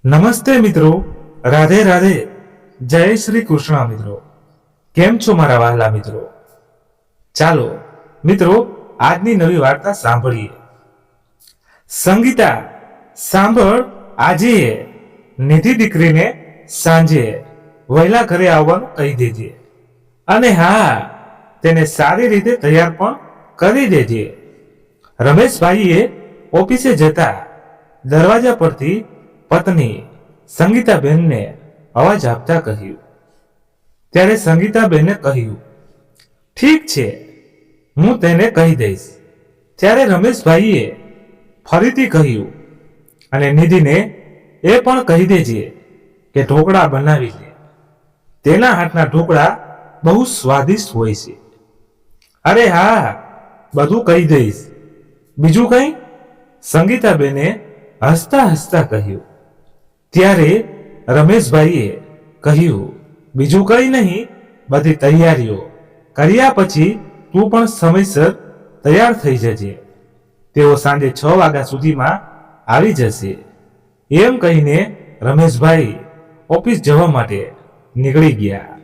નમસ્તે મિત્રો, રાધે રાધે, જય શ્રી કૃષ્ણ મિત્રો. કેમ છો મારા વહાલા મિત્રો? ચાલો મિત્રો, આજની નવી વાર્તા સાંભળીએ. સંગીતા, સાંભળ, આજે નિધિ દીકરીને સાંજે વહેલા ઘરે આવવાનું કહી દેજે, અને હા, તેને સારી રીતે તૈયાર પણ કરી દેજે. રમેશભાઈએ ઓફિસે જતા દરવાજા પરથી પત્ની સંગીતાબેનને અવાજ આપતા કહ્યું. ત્યારે સંગીતાબેને કહ્યું, ઠીક છે, હું તેને કહી દઈશ. ત્યારે રમેશભાઈએ ફરીથી કહ્યું, અને નિધિને એ પણ કહી દેજે કે ઢોકળા બનાવી લે. તેના હાથના ઢોકળા બહુ સ્વાદિષ્ટ હોય છે. અરે હા, બધું કહી દઈશ. બીજું કંઈ? સંગીતાબેને હસતા હસતા કહ્યું. ત્યારે રમેશભાઈએ કહ્યું, બીજું કંઈ નહીં, બધી તૈયારીઓ કર્યા પછી તું પણ સમયસર તૈયાર થઈ જજે. તેઓ સાંજે 6 વાગ્યા સુધીમાં આવી જશે. એમ કહીને રમેશભાઈ ઓફિસ જવા માટે નીકળી ગયા.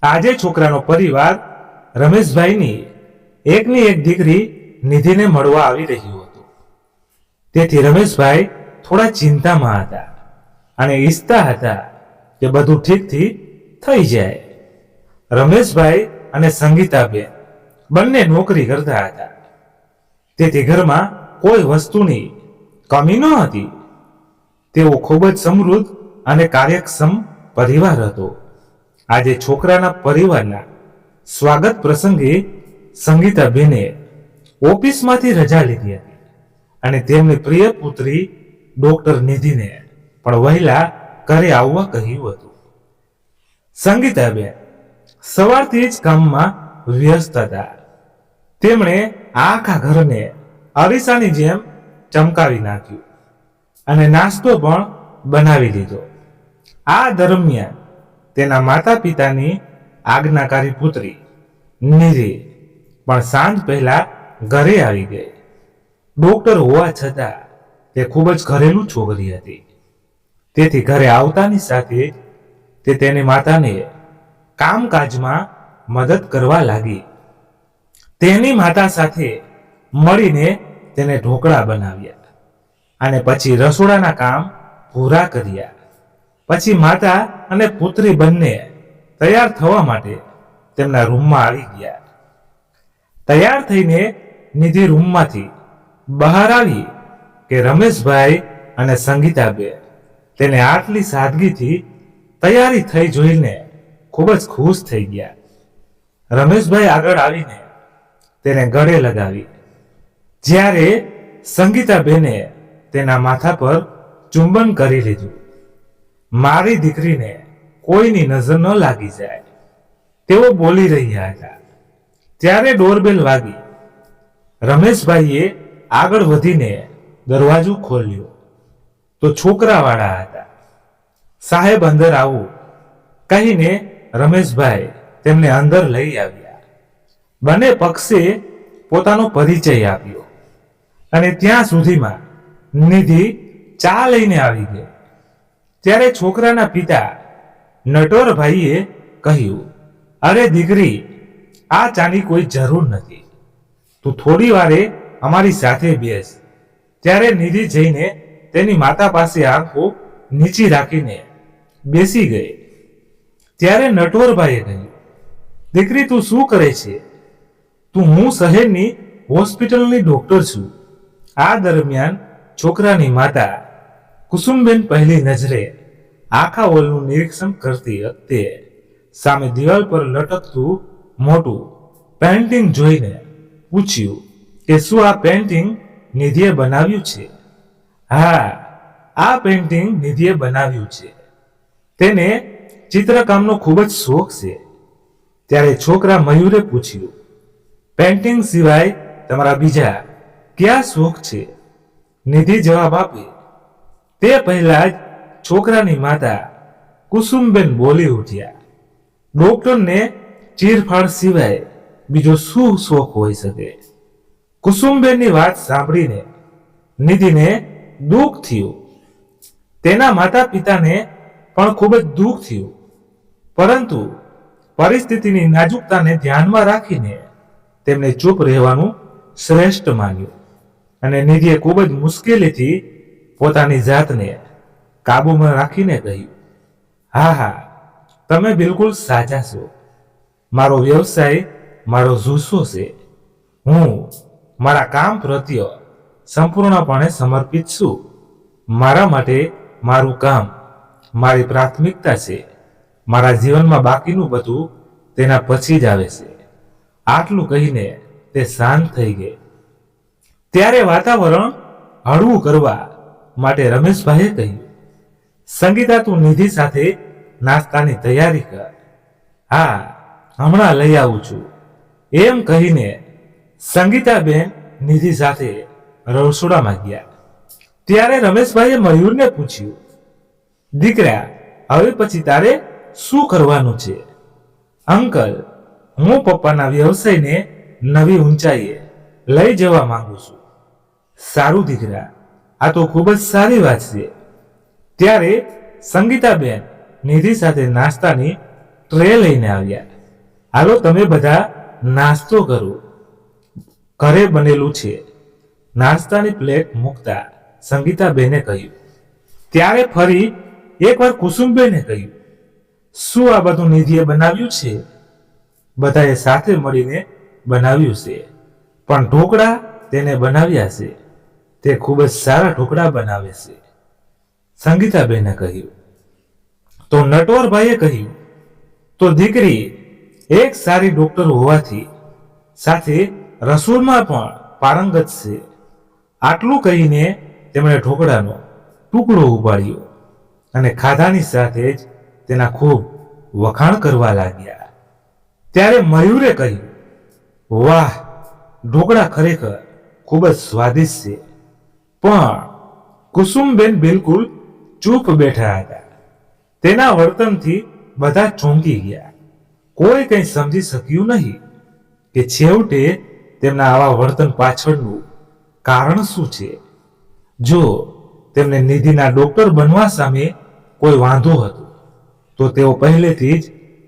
આજે છોકરાનો પરિવાર રમેશભાઈની એકની એક દીકરી નિધિને મળવા આવી રહ્યું હતું. તેથી રમેશભાઈ થોડા ચિંતામાં હતા અને ઈચ્છતા હતા કે બધું ઠીકથી થઈ જાય. રમેશભાઈ અને સંગીતાબેન બંને નોકરી કરતા હતા, તેથી ઘરમાં કોઈ વસ્તુની કમી ન હતી. તેઓ ખૂબ જ સમૃદ્ધ અને કાર્યક્ષમ પરિવાર હતો. આજે છોકરાના પરિવારના સ્વાગત પ્રસંગે સંગીતાબેને ઓફિસમાંથી રજા લીધી હતી અને તેમની પ્રિય પુત્રી ડોક્ટર નિધિને પણ વહેલા ઘરે આવવા કહ્યું હતું. સંગીતાબેન સવારથી જ કામમાં વ્યસ્ત હતા. તેમણે આખા ઘરને અરીસાની જેમ ચમકાવી નાખ્યું અને નાસ્તો પણ બનાવી લીધો. આ દરમિયાન તેના માતા પિતાની આજ્ઞાકારી પુત્રી નિધિ પણ સાંજ પહેલા ઘરે આવી ગઈ. ડોક્ટર હોવા છતાં તે ખૂબ જ ઘરેલું છોકરી હતી. તેથી ઘરે આવતાની સાથે તે તેની માતાને કામકાજમાં મદદ કરવા લાગી. તેની માતા સાથે મળીને તેને ઢોકળા બનાવ્યા અને પછી રસોડાના કામ પૂરા કર્યા. પછી માતા અને પુત્રી બંને તૈયાર થવા માટે તેમના રૂમમાં આવી ગયા. તૈયાર થઈને નિધિ રૂમમાંથી બહાર આવી કે રમેશભાઈ અને સંગીતાબેન તેને આટલી સાદગીથી તૈયારી થઈ જોઈને ખૂબ જ ખુશ થઈ ગયા. રમેશભાઈ આગળ આવીને તેને ગળે લગાવી. જ્યારે સંગીતાબેને તેના માથા પર ચુંબન કરી લીધું. મારી દીકરીને કોઈની નજર ન લાગી જાય, તેઓ બોલી રહ્યા હતા. ત્યારે ડોરબેલ વાગી. રમેશભાઈએ આગળ વધીને દરવાજો ખોલ્યો તો છોકરાવાળા હતા. સાહેબ, અંદર આવો કહીને રમેશભાઈ તેમને અંદર લઈ આવ્યા. બંને પક્ષે પોતાનો પરિચય આપ્યો અને ત્યાં સુધીમાં નિધિ ચા લઈને આવી ગઈ. ત્યારે છોકરાના પિતા નટવરભાઈએ કહ્યું, અરે દીકરી, આ ચાની કોઈ જરૂર નથી, તું થોડી વારે અમારી સાથે બેસ. ત્યારે નિધિ જઈને તેની માતા પાસે આંખો નીચી રાખીને બેસી ગઈ. ત્યારે નટવરભાઈએ કહ્યું, દીકરી, તું શું કરે છે? હું શહેરની હોસ્પિટલની ડોક્ટર છું. આ દરમિયાન છોકરાની માતા કુસુમબેન પહેલી નજરે આખા હોલનું નિરીક્ષણ કરતી વખતે સામે દિવાલ પર લટકતું મોટું પેન્ટિંગ જોઈને પૂછ્યું કે શું આ પેન્ટિંગ નિધિએ બનાવ્યું છે? હા, આ પેન્ટિંગ નિધિએ બનાવ્યું છે. તેને ચિત્રકામનો ખૂબ જ શોખ છે. ત્યારે છોકરા મયુરે પૂછ્યું, પેન્ટિંગ સિવાય તમારા બીજા કયા શોખ છે? નિધિ જવાબ આપે તે પહેલા જ છોકરાની માતા કુસુમબેન બોલી ઉઠ્યા, ડોક્ટરને ચીરફાડ સિવાય બીજો શું શોખ હોઈ શકે? કુસુમબેનની વાત સાંભળીને નિધિને દુઃખ થયું. તેના માતા પિતાને પણ ખૂબ જ દુઃખ થયું, પરંતુ પરિસ્થિતિની નાજુકતાને ધ્યાનમાં રાખીને તેમણે ચૂપ રહેવાનું શ્રેષ્ઠ માન્યું અને નિધિએ ખૂબ જ મુશ્કેલીથી પોતાની જાતને કાબૂમાં રાખીને કહ્યું, હા હા, તમે બિલકુલ સાચા છો. મારો વ્યવસાય મારો જુસ્સો છે. હું મારા કામ પ્રત્યે સંપૂર્ણપણે સમર્પિત છું. મારા માટે મારું કામ મારી પ્રાથમિકતા છે. મારા જીવનમાં બાકીનું બધું તેના પછી જ આવે છે. આટલું કહીને તે શાંત થઈ ગઈ. ત્યારે વાતાવરણ હળવું કરવા માટે રમેશભાઈએ કહ્યું, સંગીતા, તું નિધિ સાથે નાસ્તાની તૈયારી કર. હા, હમણાં લઈ આવું છું. એમ કહીને સંગીતાબેન નિધિ સાથે રસોડામાં ગયા. ત્યારે રમેશભાઈએ મયુરને પૂછ્યું, દીકરા, હવે પછી તારે શું કરવાનું છે? અંકલ, હું પપ્પાના વ્યવસાયને નવી ઊંચાઈએ લઈ જવા માંગુ છું. સારું દીકરા, આ તો ખૂબ જ સારી વાત છે. ત્યારે સંગીતાબેન નિધિ સાથે નાસ્તાની ટ્રે લઈને આવ્યા. હાલો તમે બધા નાસ્તો કરો, ઘરે બનેલું છે. નાસ્તાની પ્લેટ મૂકતા સંગીતાબેને કહ્યું. ત્યારે ફરી એકવાર કુસુમબેને કહ્યું, શું આ બધું નિધિએ બનાવ્યું છે? બધાએ સાથે મળીને બનાવ્યું છે, પણ ઢોકળા તેને બનાવ્યા છે. તે ખૂબ જ સારા ઢોકળા બનાવે છે, સંગીતાબેને કહ્યું. તો નટવરભાઈએ કહ્યું, તો દીકરી એક સારી ડોક્ટર હોવાથી સાથે રસોઈમાં પણ પારંગત છે. આટલું કહીને તેમણે ઢોકળાનો ટુકડો ઉપાડ્યો અને ખાધાની સાથે જ તેના ખૂબ વખાણ કરવા લાગ્યા. ત્યારે મયુરે કહ્યું, વાહ, ઢોકળા ખરેખર ખૂબ જ સ્વાદિષ્ટ છે. પણ કુસુમબેન બિલકુલ ચૂપ બેઠા હતા. તેના વર્તનથી બધા ચોંકી ગયા. કોઈ કંઈ સમજી શક્યું નહીં કે છેવટે તેમના આવા વર્તન પાછળનું કારણ શું છે. જો તેમને નિધિના ડોક્ટર બનવા સામે કોઈ વાંધો હતો તો તેઓ પહેલેથી જ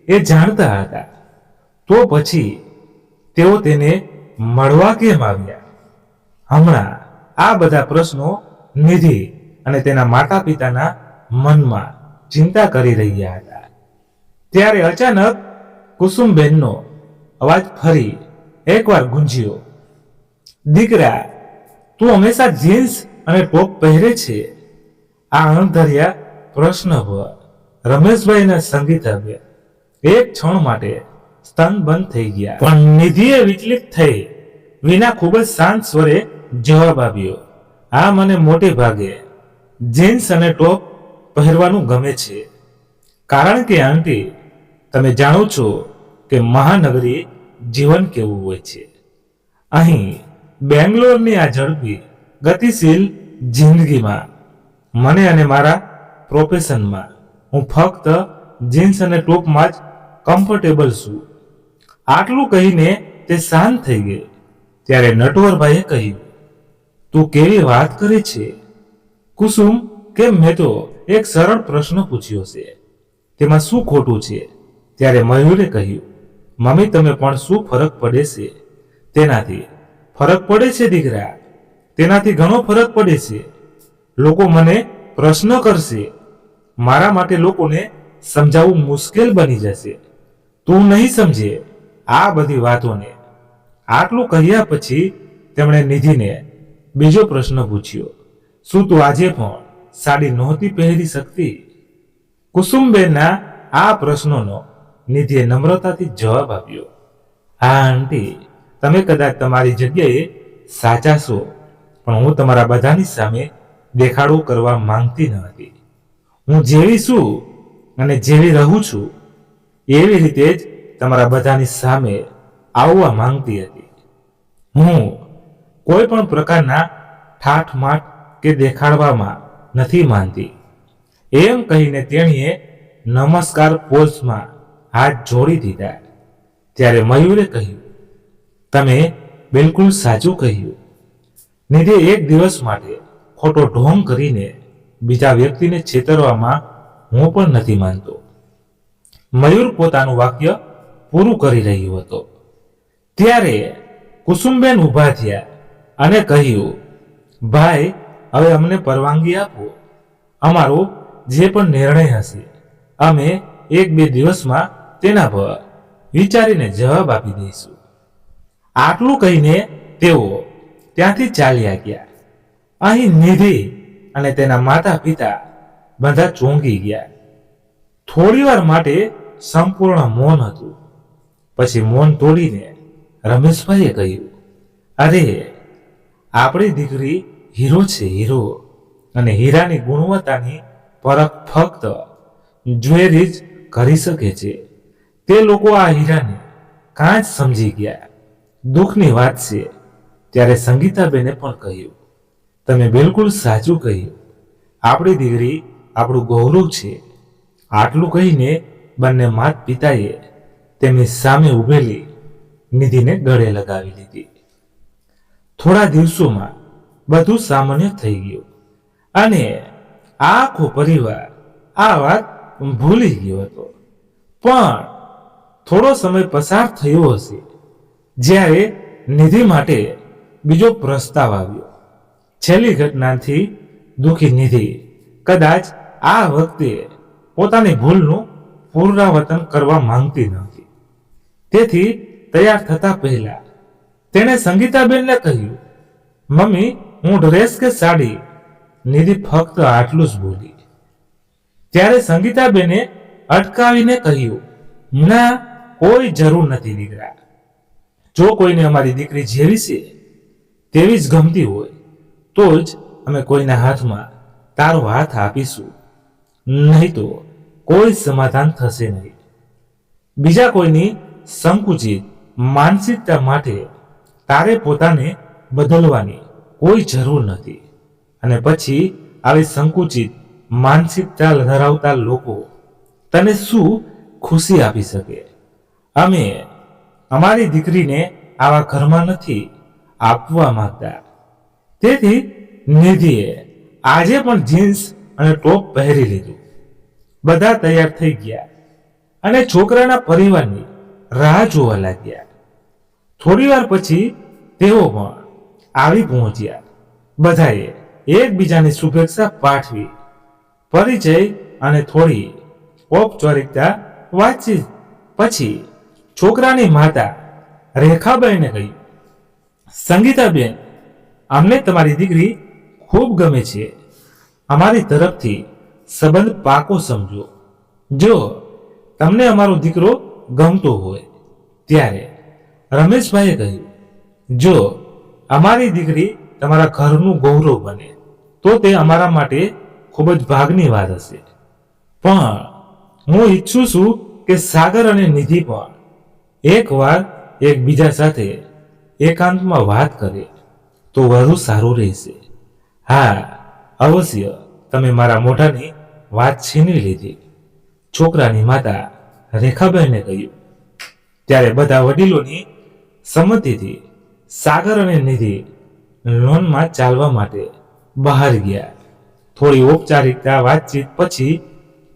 એ જાણતા હતા. તો પછી તેઓ તેને મળવા કેમ આવ્યા? હમણાં આ બધા પ્રશ્નો નિધિ અને તેના માતા પિતાના મનમાં ચિંતા કરી રહ્યા હતા. ત્યારે અચાનક કુસુમબેનનો અવાજ ફરી એકવાર ગુંજ્યો, દીકરા, તું હંમેશા જીન્સ અને ટોપ પહેરે છે. આ અણધર્યા પ્રશ્ન પર રમેશભાઈ અને સંગીતાબેન એક ક્ષણ માટે સ્તનબંધ થઈ ગયા. પણ નિધિએ વિચલિત થઈ વિના ખૂબ જ શાંત સ્વરે જવાબ આપ્યો, આ મને મોટે ભાગે જીન્સ અને ટોપ પહેરવાનું ગમે છે. કારણ કે આંટી, તમે જાણો છો કે મહાનગરી જીવન કેવું હોય છે. અહીં બેંગ્લોરની આ ઝડપી ગતિશીલ જિંદગીમાં મને અને મારા પ્રોફેશનમાં હું ફક્ત જીન્સ અને ટોપમાં જ કમ્ફર્ટેબલ છું. આટલું કહીને તે શાંત થઈ ગઈ. ત્યારે નટવરભાઈએ કહ્યું, તું કેવી વાત કરે છે કુસુમ? કેમ, મેં તો એક સરળ પ્રશ્ન પૂછ્યો છે, તેમાં શું ખોટું છે? ત્યારે મયુરે કહ્યું, મમ્મી, તમે પણ શું ફરક પડે છે? તેનાથી ફરક પડે છે દીકરા, તેનાથી ઘણો ફરક પડે છે. લોકો મને પ્રશ્ન કરશે, મારા માટે લોકોને સમજાવવું મુશ્કેલ બની જશે. તું નહીં સમજે આ બધી વાતોને. આટલું કહ્યા પછી તેમણે નિધિને બીજો પ્રશ્ન પૂછ્યો, શું તું આજે પણ સાડી નહોતી પહેરી શકતી? કુસુમબેનના આ પ્રશ્નોનો નિધિએ નમ્રતાથી જવાબ આપ્યો, હા આંટી, તમે કદાચ તમારી જગ્યાએ સાચા છો, પણ હું તમારા બધાની સામે દેખાડો કરવા માંગતી ન હતી. હું જેવી છું અને જેવી રહું છું એવી રીતે જ તમારા બધાની સામે આવવા માંગતી હતી. હું કોઈ પણ પ્રકારના ઠાઠમાઠ કે દેખાડવામાં નથી માનતી. એમ કહીને તેણીએ નમસ્કાર પોઝમાં હાથ જોડી દીધા. ત્યારે મયુરે કહ્યું, તમે બિલકુલ સાચું કહ્યું. નિધિએ એક દિવસ માટે ખોટો ઢોંગ કરીને બીજા વ્યક્તિને છેતરવામાં હું પણ નથી માનતો. મયુર પોતાનું વાક્ય પૂરું કરી રહ્યો હતો ત્યારે કુસુમબેન ઊભા થયા અને કહ્યું, ભાઈ, હવે અમને પરવાનગી આપો. અમારો જે પણ નિર્ણય હશે અમે 1-2 દિવસમાં તેના પર વિચારીને જવાબ આપી દઈશું. આટલું કહીને તેઓ ત્યાંથી ચાલ્યા ગયા. અહીં નિધિ અને તેના માતા પિતા બધા ચોંકી ગયા. થોડી વાર માટે સંપૂર્ણ મૌન હતું. પછી મૌન તોડીને રમેશભાઈએ કહ્યું, અરે, આપણી દીકરી હીરો છે, હીરો. અને હીરાની ગુણવત્તાની પરખ ફક્ત જ્વેલરી જ કરી શકે છે. તે લોકો આ હીરાને કાં જ સમજી ગયા. દુઃખની વાત છે. ત્યારે સંગીતાબેને પણ કહ્યું, તમે બિલકુલ સાચું કહ્યું. આપણી દીકરી આપણું ગૌરવ છે. આટલું કહીને બંને માતા પિતાએ તેમની સામે ઉભેલી નિધિને ગળે લગાવી લીધી. થોડા દિવસોમાં બધું સામાન્ય થઈ ગયું અને આખો પરિવાર આ વાત ભૂલી ગયો હતો. પણ થોડો સમય પસાર થયો હશે જ્યારે નિધિ માટે બીજો પ્રસ્તાવ આવ્યો. છેલ્લી ઘટનાથી દુઃખી નિધિ કદાચ આ વખતે પોતાની ભૂલનું પુનરાવર્તન કરવા માંગતી નહોતી. તેથી તૈયાર થતા પહેલા તેણે સંગીતાબેનને કહ્યું, મમ્મી, હું ડ્રેસ કે સાડી? નિધિ ફક્ત આટલું જ બોલી. ત્યારે સંગીતાબેને અટકાવીને કહ્યું, ના, કોઈ જરૂર નથી દીકરા. જો કોઈને અમારી દીકરી જેવી છે તેવી જ ગમતી હોય તો જ અમે કોઈના હાથમાં તારો હાથ આપીશું, નહીં તો કોઈ સમાધાન થશે નહીં. બીજા કોઈની સંકુચિત માનસિકતા માટે તારે પોતાને બદલવાની કોઈ જરૂર નથી. અને પછી આવી સંકુચિત માનસિકતા ધરાવતા લોકો તને શું ખુશી આપી શકે? અમે અમારી દીકરીને આવા ઘરમાં નથી આપવા માંગતા. તેથી નિધિએ આજે પણ જીન્સ અને ટોપ પહેરી લીધું. બધા તૈયાર થઈ ગયા અને છોકરાના પરિવારની રાહ જોવા લાગ્યા. થોડી વાર પછી તેઓ પણ આવી પહોંચ્યા. બધાએ એકબીજાની શુભેચ્છા પાઠવી. પરિચય અને થોડી ઔપચારિકતા વાતચીત પછી છોકરાની માતા રેખાબાઈને કહ્યું, સંગીતાબેન, અમને તમારી દીકરી ખૂબ ગમે છે. અમારી તરફથી સંબંધ પાકો સમજો. જો તમને અમારો દીકરો ગમતો હોય. ત્યારે રમેશભાઈએ કહ્યું, જો અમારી દીકરી તમારા ઘરનું ગૌરવ બને તો તે અમારા માટે ખૂબ જ ભાગની વાત હશે. પણ હું ઈચ્છું છું કે સાગર અને નિધિ પણ એકવાર એકબીજા સાથે એકાંતમાં વાત કરે તો વધુ સારું રહેશે. હા, અવશ્ય તમે મારા મોઢાની વાત છીનવી લીધી, છોકરાની માતા રેખાબાઈને કહ્યું. ત્યારે બધા વડીલોની સંમતિથી સાગર અને નિધિ લોનમાં ચાલવા માટે બહાર ગયા. થોડી ઔપચારિકતા વાતચીત પછી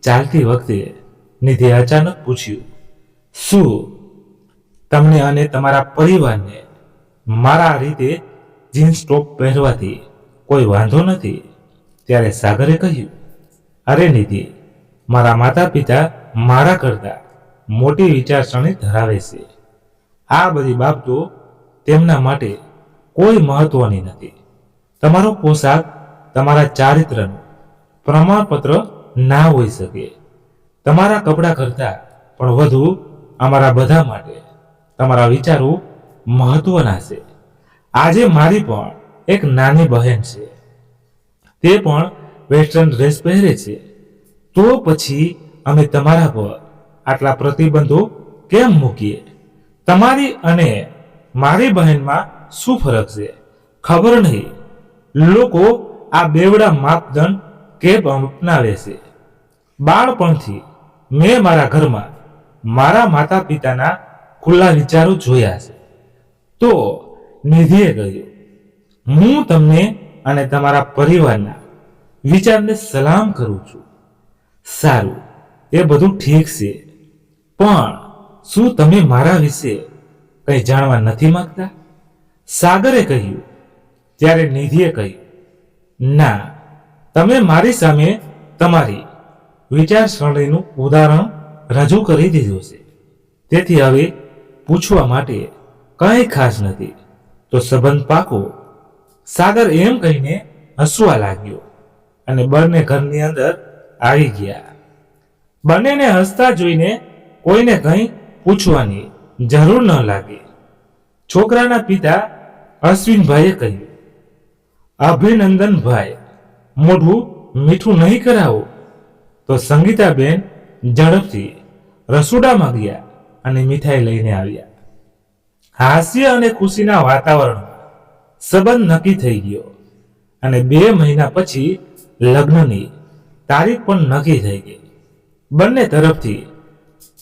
ચાલતી વખતે નિધિએ અચાનક પૂછ્યું, શું તમને અને તમારા પરિવારને મારા રીતે જીન્સ ટોપ પહેરવાથી કોઈ વાંધો નથી? ત્યારે સાગરે કહ્યું, અરે નિધિ, મારા માતા પિતા મારા કરતા મોટી વિચારસરણી ધરાવે છે. આ બધી બાબતો તેમના માટે કોઈ મહત્વની નથી. તમારો પોશાક તમારા ચારિત્રનું પ્રમાણપત્ર ના હોઈ શકે. તમારા કપડાં કરતાં પણ વધુ અમારા બધા માટે તમારા વિચારો મહત્વના છે. આજે મારી પણ એક નાની બહેન છે. તે પણ વેસ્ટર્ન ડ્રેસ પહેરે છે. તો પછી અમે તમારા પર આટલા પ્રતિબંધો કેમ મૂકીએ? તમારી અને મારી બહેનમાં શું ફરક છે ખબર નહીં. લોકો આ બેવડા માપદંડ કેમ અપનાવે છે? બાળપણથી મેં મારા ઘરમાં મારા માતા પિતાના ખુલ્લા વિચારો જોયા છે. તો નિધિએ કહ્યું, હું તમને અને તમારા પરિવારના વિચારને સલામ કરું છું. સારું, એ બધું ઠીક છે, પણ શું તમે મારા વિશે કંઈ જાણવા નથી માંગતા? સાગરે કહ્યું. ત્યારે નિધિએ કહ્યું, ના, તમે મારી સામે તમારી વિચારસરણીનું ઉદાહરણ રજૂ કરી દીધું છે, તેથી હવે પૂછવા માટે કંઈ ખાસ નથી. તો સંબંધ પાકો. સાગર એમ કહીને હસવા લાગ્યો અને બંને ઘરની અંદર આવી ગયા. બંનેને હસતા જોઈને કોઈને કંઈ પૂછવાની જરૂર ન લાગે. છોકરાના પિતા અશ્વિનભાઈએ કહ્યું, અભિનંદન ભાઈ, મોઢું મીઠું નહીં કરાવો. તો સંગીતાબેન ઝડપથી રસોડામાં ગયા અને મીઠાઈ લઈને આવ્યા. હાસ્ય અને ખુશીના વાતાવરણમાં સંબંધ નક્કી થઈ ગયો અને 2 મહિના પછી લગ્નની તારીખ પણ નક્કી થઈ ગઈ. બંને તરફથી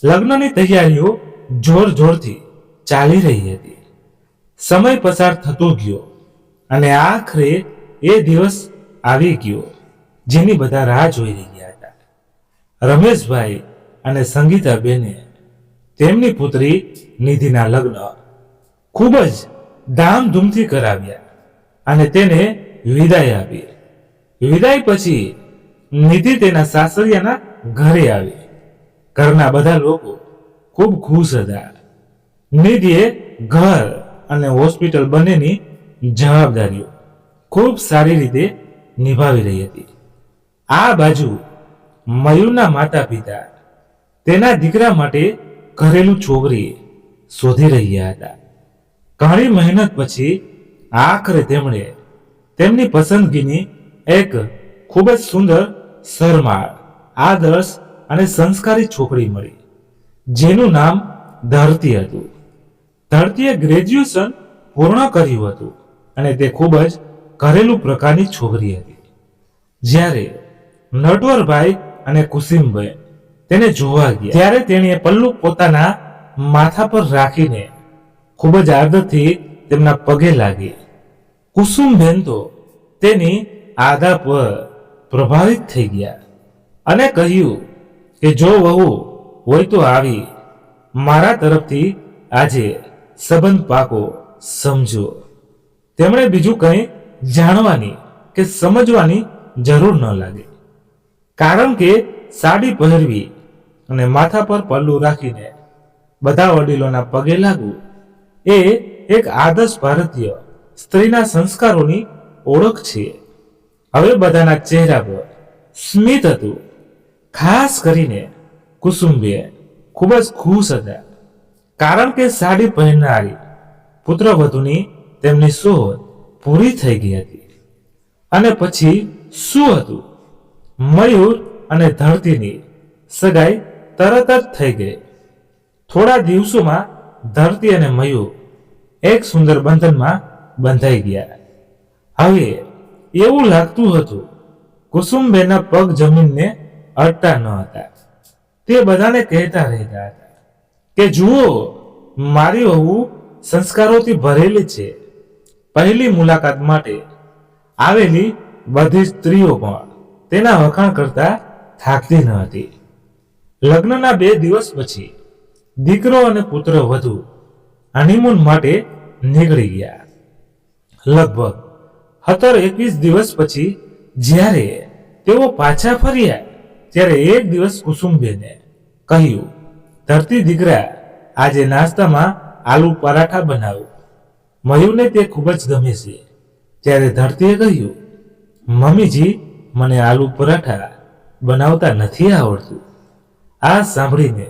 લગ્નની તૈયારીઓ જોરથી ચાલી રહી હતી. સમય પસાર થતો ગયો અને આખરે એ દિવસ આવી ગયો જેની બધા રાહ જોઈ રહ્યા હતા. રમેશભાઈ અને સંગીતાબેને તેમની પુત્રી નિધિના લગ્ન ખૂબ જ ધામધૂમથી કરાવ્યા અને તેને વિદાય આપી. વિદાય પછી નિધિ તેના સાસરિયાના ઘરે આવી. ઘરના બધા લોકો ખૂબ ખુશ હતા. નિધિએ ઘર અને હોસ્પિટલ બંનેની જવાબદારીઓ ખૂબ સારી રીતે નિભાવી રહી હતી. આ બાજુ મયુરના માતા પિતા તેના દીકરા માટે ઘરેલું છોકરી શોધી રહ્યા હતા. ઘણી મહેનત પછી આખરે તેમણે તેમની પસંદગીની એક ખૂબ જ સુંદર, શરમાળ, આદર્શ અને સંસ્કારી છોકરી મળી, જેનું નામ ધરતી હતું. ધરતીએ ગ્રેજ્યુએશન પૂર્ણ કર્યું હતું અને તે ખૂબ જ ઘરેલું પ્રકારની છોકરી હતી. જ્યારે નટવરભાઈ અને કુસુમબેન તેને જોવા ગયા ત્યારે તેણે પલ્લુ પોતાના માથા પર રાખીને ખૂબ જ આદરથી તેમના પગે લાગી. કુસુમબેન તો તેની આદા પર પ્રભાવિત થઈ ગયા અને કહ્યું કે જો વહુ હોય તો આવી મારા તરફથી આજે સંબંધ પાકો સમજો. તેમણે બીજું કંઈ જાણવાની કે સમજવાની જરૂર ન લાગે, કારણ કે સાડી પહેરવી અને માથા પર પલ્લું રાખીને બધા વડીલોના પગે લાગવું એ એક આદર્શ ભારતીય સ્ત્રીના સંસ્કારોની ઓળખ છે. હવે બધાના ચહેરા પર સ્મિત હતું. ખાસ કરીને કુસુમબેન ખૂબ જ ખુશ હતા, કારણ કે સાડી પહેરનારી પુત્રવધુની તેમની શોધ પૂરી થઈ ગઈ હતી. અને પછી શું હતું? મયુર અને ધરતીની સગાઈ તરત જ થઈ ગઈ. થોડા દિવસોમાં ધરતી અને મયુર એક સુંદર બંધનમાં બંધાઈ ગયા. હવે એવું લાગતું હતું કુસુમબેનના પગ જમીનને અડતા ન હતા. તે બધાને કહેતા રહેતા હતા કે જુઓ, મારી વહુ સંસ્કારોથી ભરેલી છે. પહેલી મુલાકાત માટે આવેલી બધી સ્ત્રીઓ પણ તેના વખાણ કરતા થાકતી ન હતી. લગ્નના 2 દિવસ પછી દીકરો અને પુત્ર વધુ હનીમૂન માટે નીકળી ગયા. લગભગ 17-21 દિવસ પછી જ્યારે તેઓ પાછા ફર્યા ત્યારે એક દિવસ કુસુમબેને કહ્યું, ધરતી દીકરા, આજે નાસ્તામાં આલુ પરાઠા બનાવો. મયુરને તે ખૂબ જ ગમે છે. ત્યારે ધરતીએ કહ્યું, મમ્મીજી, મને આલુ પરાઠા બનાવતા નથી આવડતું. આ સાંભળીને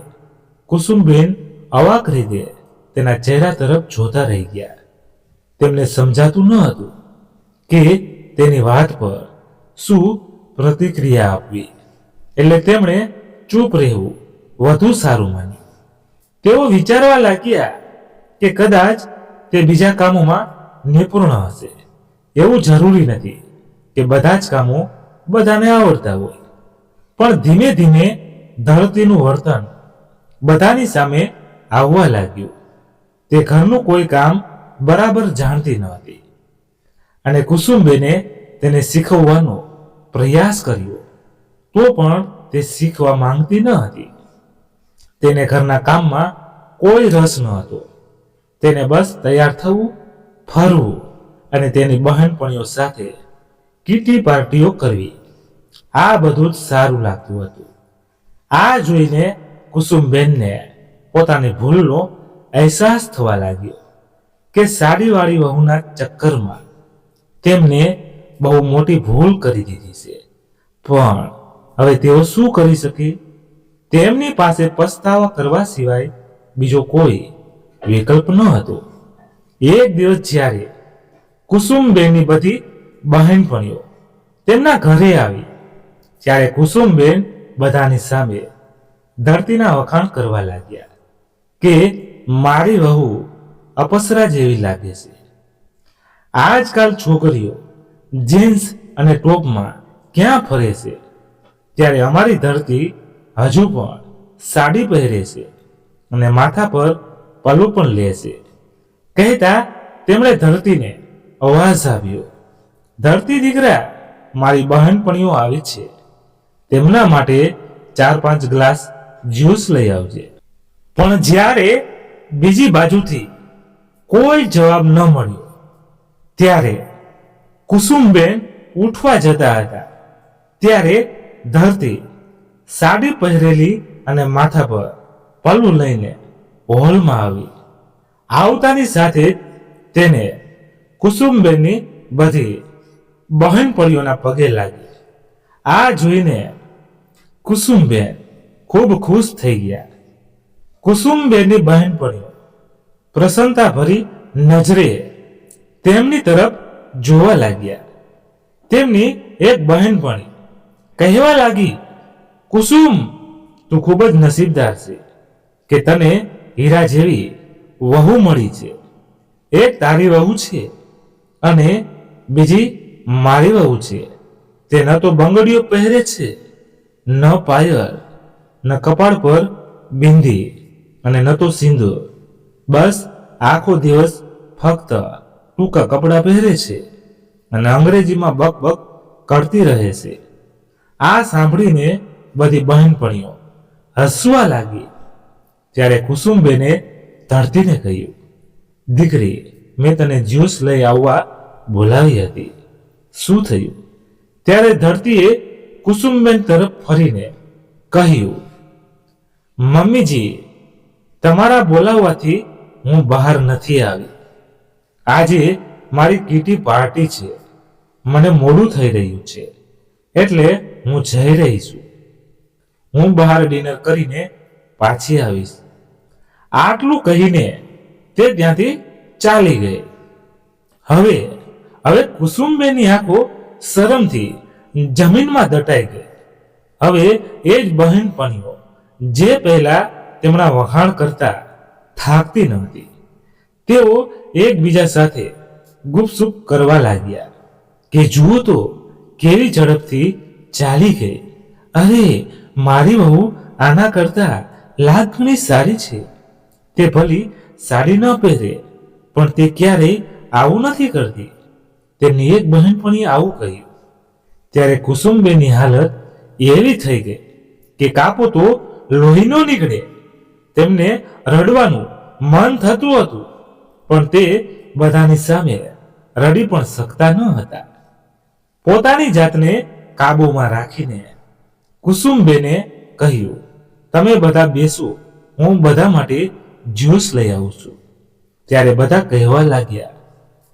કુસુમબેન અવાક રીતે તેના ચહેરા તરફ જોતા રહી ગયા. તેમને સમજાતું ન હતું કે તેની વાત પર શું પ્રતિક્રિયા આપવી, એટલે તેમણે ચૂપ રહેવું વધુ સારું માન્યું. તેઓ વિચારવા લાગ્યા કે કદાચ તે બીજા કામોમાં નિપુણ હશે. એવું જરૂરી નથી કે બધા જ કામો બધાને આવડતા હોય, પણ ધીમે ધીમે ધરતીનું વર્તન બધાની સામે આવવા લાગ્યું. તે ઘરનું કોઈ કામ બરાબર જાણતી ન હતી અને કુસુમબેને તેને શીખવવાનો પ્રયાસ કર્યો તો પણ તે શીખવા માંગતી ન હતી. તેને ઘરના કામમાં કોઈ રસ ન હતો. તેને બસ તૈયાર થવું, ફરવું અને તેની બહેનપણીઓ સાથે કીટી પાર્ટીઓ કરવી, આ બધું જ સારું લાગતું હતું. આ જોઈને કુસુમબેનને પોતાની ભૂલનો અહેસાસ થવા લાગ્યો કે સાડીવાળી વહુના ચક્કરમાં તેમને બહુ મોટી ભૂલ કરી દીધી છે. પણ હવે તેઓ શું કરી શકે? તેમની પાસે પસ્તાવા કરવા સિવાય બીજો કોઈ વિકલ્પ ન હતો. એક દિવસ જ્યારે કુસુમબેનની બધી બહેનપણીઓ તેમના ઘરે આવી ત્યારે કુસુમબેન બધાની સામે ધરતીના વખાણ કરવા લાગ્યા કે મારી વહુ અપસરા જેવી લાગે છે. આજકાલ છોકરીઓ જીન્સ અને ટોપમાં ક્યાં ફરે છે, ત્યારે અમારી ધરતી હજુ પણ સાડી પહેરે છે અને માથા પર પલ્લું પણ લે છે. કહેતા તેમણે ધરતીને અવાજ આવ્યો, ધરતી દીકરા, મારી બહેનપણીઓ આવી છે, તેમના માટે 4-5 ગ્લાસ જ્યુસ લઈ આવજે. પણ જ્યારે બીજી બાજુથી કોઈ જવાબ ન મળ્યો ત્યારે કુસુમબેન ઉઠવા જતા હતા ત્યારે ધરતી સાડી પહેરેલી અને માથા પર પલ્લું લઈને હોલમાં આવી. આવતાની સાથે જ તેને કુસુમબેનની બધી બહેનપણીઓના પગે લાગી. આ જોઈને કુસુમબેન ખૂબ ખુશ થઈ ગયા. કુસુમબેનની બહેનપણીઓ પ્રસન્નતા ભરી નજરે તેમની તરફ જોવા લાગ્યા. તેમની એક બહેનપણી કહેવા લાગી, કુસુમ, તું ખૂબ જ નસીબદાર છે કે તને હીરા જેવી વહુ મળી છે. એક તારી વહુ છે અને બીજી મારી વહુ છે. તે ન તો બંગડીઓ પહેરે છે, ન પાયલ, ન કપાળ પર બિંદી અને ન તો સિંદૂર. બસ આખો દિવસ ફક્ત ટૂંકા કપડાં પહેરે છે અને અંગ્રેજીમાં બકબક કરતી રહે છે. આ સાંભળીને બધી બહેનપણીઓ હસવા લાગી. ત્યારે કુસુમબેને ધરતીને કહ્યું, દીકરી, મેં તને જ્યુસ લઈ આવવા બોલાવી હતી, શું થયું? ત્યારે ધરતીએ કુસુમબેન તરફ ફરીને કહ્યું, મમ્મીજી, તમારા બોલાવવાથી હું બહાર નથી આવી. આજે મારી કીટી પાર્ટી છે, મને મોડું થઈ રહ્યું છે એટલે હું જઈ રહી છું. હું બહાર ડિનર કરીને પાછી આવીશ. આટલું કહીને તે ત્યાંથી ચાલી ગઈ. હવે કુસુમબેનની આંખો શરમથી જમીનમાં દટાઈ ગઈ. હવે એ જ બહેનપણીઓ જે પહેલા તેમના વખાણ કરતા થાકતી નહોતી, તેઓ એકબીજા સાથે ગુપસુપ કરવા લાગ્યા કે જુઓ તો કેવી ઝડપથી ચાલી ગઈ. અરે, મારી વહુ આના કરતા લાખ ગણી સારી છે. તે ભલી સાડી ન પહેરે પણ તે ક્યારેય આવું નથી કરતી. તેમની એક બહેનપણીએ આવું કહ્યું. ત્યારે કુસુમબેનની હાલત એવી થઈ ગઈ કે કાપો તો લોહી ન નીકળે. તેમને રડવાનું મન થતું હતું પણ તે બધાની સામે રડી પણ શકતા ન હતા. પોતાની જાતને કાબૂમાં રાખીને કુસુમબેને કહ્યું, તમે બધા બેસો, હું બધા માટે જ્યુસ લઈ આવું છું. ત્યારે બધા કહેવા લાગ્યા,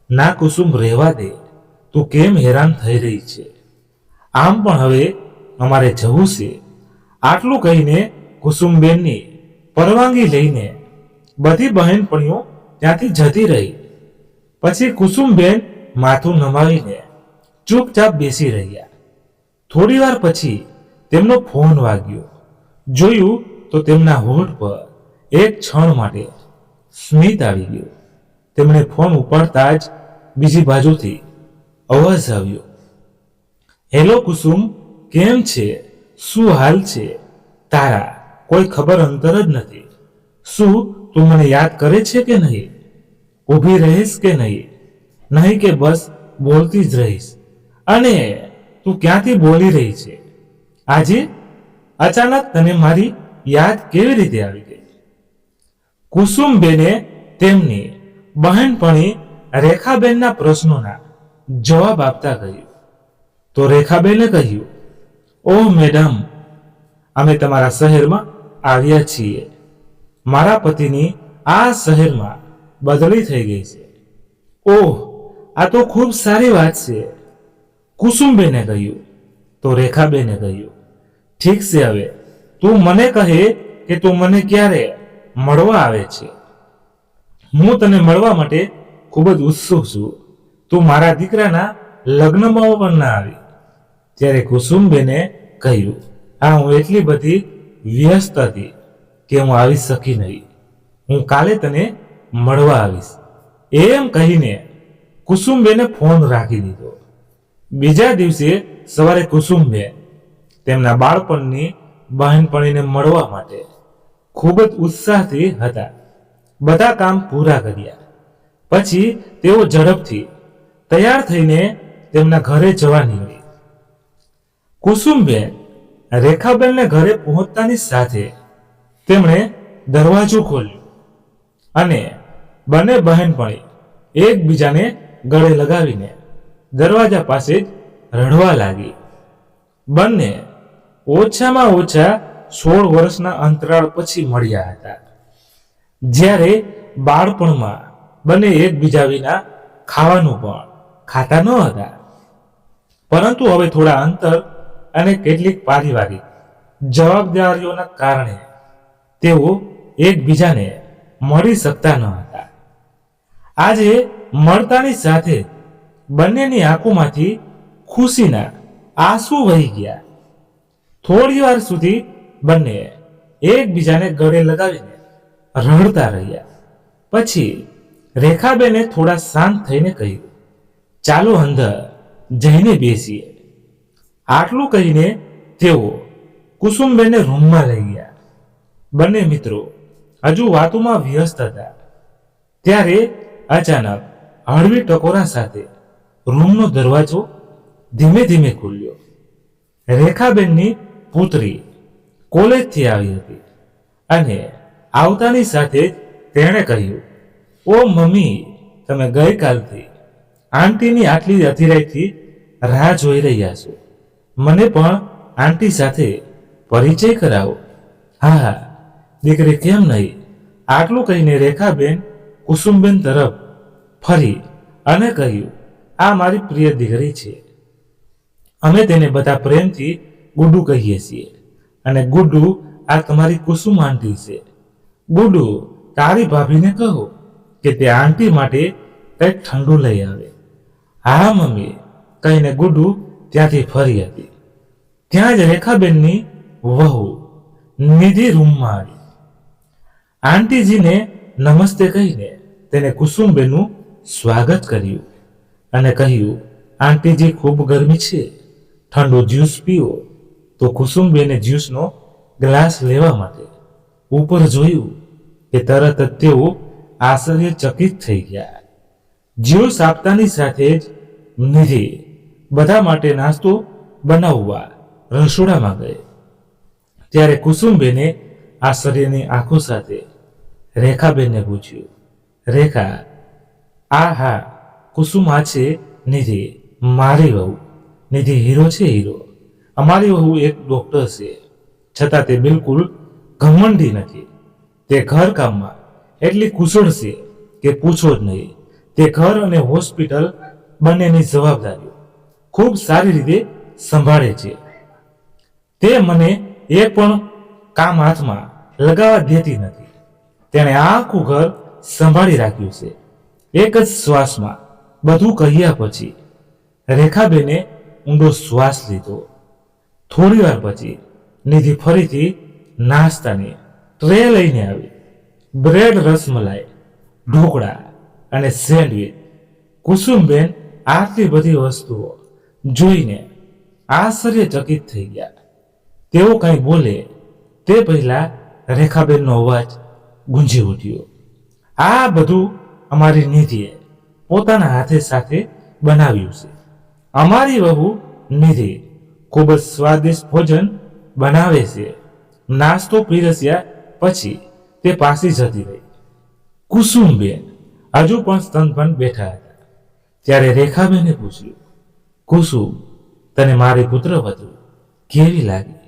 ના કુસુમ, રહેવા દે, તું કેમ હેરાન થઈ રહી છે? આમ પણ હવે અમારે જવું છે. આટલું કહીને કુસુમબેનની પરવાનગી લઈને બધી બહેનપણીઓ ત્યાંથી જતી રહી. પછી કુસુમબેન માથું નમાવીને ચૂપચાપ બેસી રહ્યા. થોડી વાર પછી તેમનો ફોન વાગ્યો. જોયું તો તેમના હોઠ પર એક ક્ષણ માટે સ્મિત આવી ગયું. તેમણે ફોન ઉપાડતા જ બીજી બાજુથી અવાજ આવ્યો, હેલો કુસુમ, કેમ છે? શું હાલ છે તારા? કોઈ ખબર અંતર જ નથી. શું તું મને યાદ કરે છે કે નહીં? ઊભી રહીશ કે નહીં? નહીં કે બસ બોલતી જ રહીશ? અને તું ક્યાંથી બોલી રહી છે? આજે અચાનક તને મારી યાદ કેવી રીતે આવી ગઈ? કુસુમબેને તેમની બહેનપણી રેખાબેનના પ્રશ્નોના જવાબ આપતા કહ્યું. તો રેખાબેને કહ્યું, ઓહ મેડમ, અમે તમારા શહેરમાં આવ્યા છીએ. મારા પતિની આ શહેરમાં બદલી થઈ ગઈ છે. ઓહ, આ તો ખૂબ સારી વાત છે, કુસુમબેને કહ્યું. તો રેખાબેને કહ્યું, ઠીક છે, હવે તું મને કહે કે તું મને ક્યારે મળવા આવે છે. હું તને મળવા માટે ખૂબ જ ઉત્સુક છું. તું મારા દીકરાના લગ્નમાં પણ ના આવી. ત્યારે કુસુમબેને કહ્યું, હા, હું એટલી બધી વ્યસ્ત હતી કે હું આવી શકી નહીં. હું કાલે તને મળવા આવીશ. એમ કહીને કુસુમબેને ફોન રાખી દીધો. બીજા દિવસે સવારે કુસુમબેન તેમના બાળપણની બહેનપણીને મળવા માટે ખૂબ જ ઉત્સાહથી હતા. બધા કામ પૂરા કર્યા પછી તેઓ ઝડપથી તૈયાર થઈને તેમના ઘરે જવા નીકળી. કુસુમબેન રેખાબેનને ઘરે પહોંચતાની સાથે તેમણે દરવાજો ખોલ્યો અને બંને બહેનપણી એકબીજાને ગળે લગાવીને દરવાજા પાસે જ રડવા લાગી. બંને ઓછામાં ઓછા 16 વર્ષના અંતરાળ પછી મળ્યા હતા. જ્યારે બાળપણમાં બંને એકબીજા વિના ખાવાનું પણ ખાતા ન હતા, પરંતુ હવે થોડા અંતર અને કેટલીક પારિવારિક જવાબદારીઓના કારણે તેઓ એકબીજાને મળી શકતા ન હતા. આજે મળતાની સાથે બંનેની આંખોમાંથી ખુશીના આંસુ વહી ગયા. થોડી વાર સુધી બંને એકબીજાને ગળે લગાવીને રડતા રહ્યા. પછી રેખાબેને થોડા શાંત થઈને કહ્યું, ચાલો અંદર જઈને બેસીએ. આટલું કહીને તેઓ કુસુમબેનને રૂમમાં લઈ ગયા. બંને મિત્રો હજુ વાતોમાં વ્યસ્ત હતા ત્યારે અચાનક હળવી ટકોરા સાથે રૂમનો દરવાજો ધીમે ધીમે ખુલ્યો. રેખાબેનની પુત્રી કોલેજથી આવી હતી અને આવતાની સાથે જ તેણે કહ્યું, ઓ મમ્મી, તમે ગઈકાલથી આંટીની આટલી અધીરાઈથી રાહ જોઈ રહ્યા છો. મને પણ આંટી સાથે પરિચય કરાવો. હા હા દીકરી, કેમ નહીં. આટલું કહીને રેખાબેન કુસુમબેન તરફ ફરી અને કહ્યું, આ મારી પ્રિય દીકરી છે. અમે તેને બધા પ્રેમથી ગુડ્ડુ કહીએ છીએ. અને ગુડ્ડુ, આ તમારી કુસુમ આંટી છે. ગુડ્ડુ, તારી ભાભીને કહો કે તે આંટી માટે કંઈક ઠંડુ લઈ આવે. હા મમ્મી કહીને ગુડ્ડુ ત્યાંથી ફરી હતી. ત્યાં જ રેખાબેનની વહુ નિધિ રૂમમાં આવી. આંટીજીને નમસ્તે કહીને તેને કુસુમબેનનું સ્વાગત કર્યું અને કહ્યું, આંટીજી, ખૂબ ગરમી છે, ઠંડુ જ્યુસ પીઓ. તો કુસુમબેને જ્યુસનો ગ્લાસ લેવા માટે ઉપર જોયું કે તરત જ તેઓ આશ્ચર્યચકિત થઈ ગયા. જ્યુસ આપતાની સાથે જ નિધિ બધા માટે નાસ્તો બનાવવા રસોડામાં ગઈ. ત્યારે કુસુમબેને આશ્ચર્યની આંખો સાથે રેખાબેનને પૂછ્યું, રેખા, આ હા કુસુમ, આ છે નિધિ, મારી વહુ. નિધિ હીરો છે, હીરો. અમારી વહુ એક ડોક્ટર છે, છતાં તે બિલકુલ ઘમંડી નથી. તે ઘરકામમાં એટલી કુશળ છે કે પૂછો જ નહીં. તે ઘર અને હોસ્પિટલ બંનેની જવાબદારીઓ ખૂબ સારી રીતે સંભાળે છે. તે મને એક પણ કામ હાથમાં લગાવવા દેતી નથી. તેણે આખું ઘર સંભાળી રાખ્યું છે. એક જ શ્વાસમાં બધું કહ્યા પછી રેખાબેને ઊંડો શ્વાસ લીધો. થોડી વાર પછી નિધિ ફરીથી નાસ્તાની ટ્રે લઈને આવી. બ્રેડ, રસમલાઈ, ઢોકળા અને સેન્ડવિચ. કુસુમબેન આટલી બધી વસ્તુઓ જોઈને આશ્ચર્યચકિત થઈ ગયા. તેઓ કંઈ બોલે તે પહેલા રેખાબેનનો અવાજ ગુંજી ઉઠ્યો, આ બધું અમારી નિધિએ પોતાના હાથે સાથે બનાવ્યું છે. અમારી વહુ નિધિ ખૂબ જ સ્વાદિષ્ટ ભોજન બનાવે છે. નાસ્તો પીરસ્યા પછી તે પાછી જતી રહી. કુસુમબેન હજુ પણ સ્તનભન બેઠા હતા. ત્યારે રેખાબેને પૂછ્યું, કુસુમ, તને મારી પુત્રવધુ કેવી લાગી?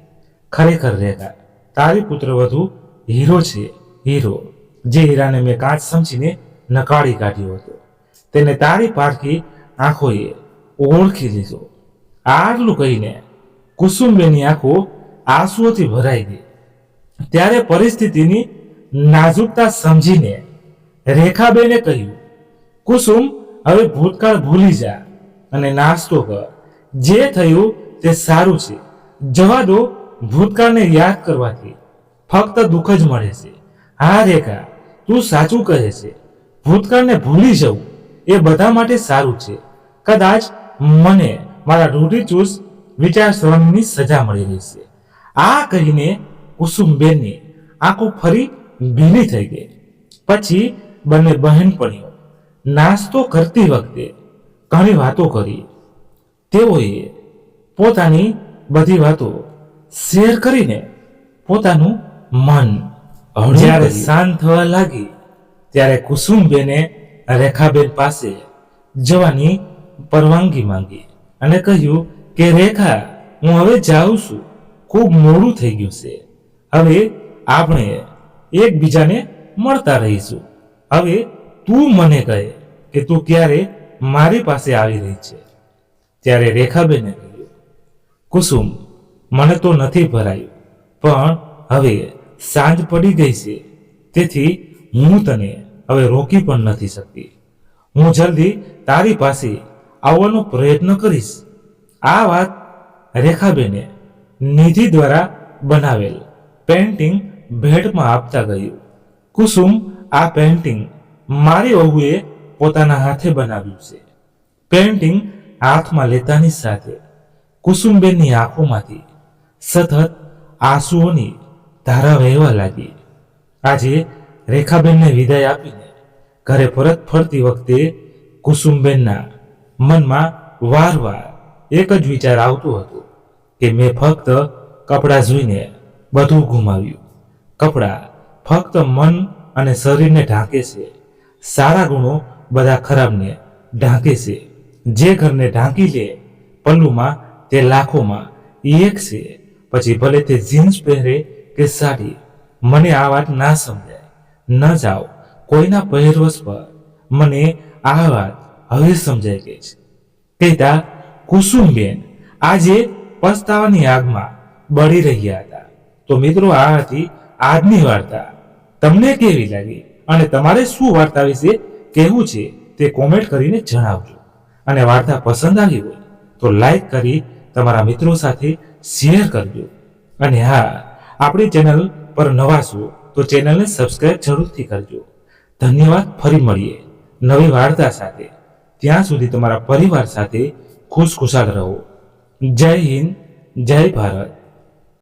ખરેખર રેખા, તારી પુત્રવધુ હીરો છે, હીરો. જે હીરાને મેં કાચ સમજીને નકાળી કાઢ્યો હતો, તેને તારી પારખી આંખોએ ઓળખી લીધો. આટલું કહીને કુસુમબેનની આંખો આંસુઓથી ભરાઈ ગઈ. ત્યારે પરિસ્થિતિની નાજુકતા સમજીને રેખાબેને કહ્યું, કુસુમ, હવે ભૂતકાળ ભૂલી જા અને નાસ્તો કર. જે થયું તે સારું છે. જવા દો. ભૂતકાળને યાદ કરવાથી ફક્ત દુઃખ જ મળે છે. હા રેખા, તું સાચું કહે છે. ભૂતકાળને ભૂલી જવું એ બધા માટે સારું છે. કદાચ મને મારા રૂઢિચુસ્ત વિચારસરણીની સજા મળી રહી છે. આ કહીને કુસુમબેનની આંખો ફરી ભીની થઈ ગઈ. પછી બંને બહેનપણીઓ નાસ્તો કરતી વખતે ઘણી વાતો કરી. તેઓએ પોતાની બધી વાતો શેર કરીને પોતાનું મન જ્યારે શાંત થવા લાગી ત્યારે કુસુમબેને રેખાબેન પાસે જવાની પરવાનગી માંગી અને કહ્યું કે રેખા, હું હવે જાઉં છું. ખૂબ મોડું થઈ ગયું છે. હવે આપણે એકબીજાને મળતા રહીશું. હવે તું મને કહે કે તું ક્યારે મારી પાસે આવી રહી છે. ત્યારે રેખાબેને કહ્યું, કુસુમ, મને તો નથી ભરાયું, પણ હવે સાંજ પડી ગઈ છે, તેથી હું તને હવે રોકી પણ નથી શકતી. હું જલ્દી તારી પાસે આવવાનો પ્રયત્ન કરીશ. આ વાત રેખાબેને નિધિ દ્વારા બનાવેલ પેઇન્ટિંગ ભેટમાં આપતા કહ્યું, કુસુમ, આ પેઇન્ટિંગ મારી વહુએ પોતાના હાથે બનાવ્યું છે. પેઇન્ટિંગ હાથમાં લેતાની સાથે કુસુમબેનની આંખોમાંથી સતત આંસુઓની ધારા વહેવા લાગી. આજે રેખાબેનને વિદાય આપીને ઘરે પરત ફરતી વખતે કુસુમબેનના મનમાં વારવાર એક જ વિચાર આવતો હતો કે મેં ફક્ત કપડાં જોઈને બધું ગુમાવ્યું. કપડાં ફક્ત મન અને શરીરને ઢાંકે છે. સારા ગુણો બધા ખરાબને ઢાંકે છે. જે ઘરને ઢાંકી લે પલ્લુમાં તે લાખોમાં એક છે. પછી ભલે તે જીન્સ પહેરે કે સાડી. મને આ વાત ના સમજાય. ન જાઓ કોઈના પહેરવશ પર. મને આ વાત હવે સમજાઈ ગઈ છે. કહેતા કુસુમબેન આજે પસ્તાવાની આગમાં બળી રહ્યા હતા. તો મિત્રો, આ હતી આજની વાર્તા. તમને કેવી લાગી અને તમારે શું વાર્તા વિશે કહેવું છે તે કોમેન્ટ કરીને જણાવજો. અને વાર્તા પસંદ આવી હોય તો લાઈક કરી તમારા મિત્રો સાથે શેર કરજો. અને હા, આપણી ચેનલ પર નવા છો તો ચેનલને સબસ્ક્રાઇબ જરૂરથી કરજો. ધન્યવાદ. ફરી મળીએ નવી વાર્તા સાથે. ત્યાં સુધી તમારા પરિવાર સાથે ખુશખુશાલ રહો. જય હિન્દ, જય ભારત.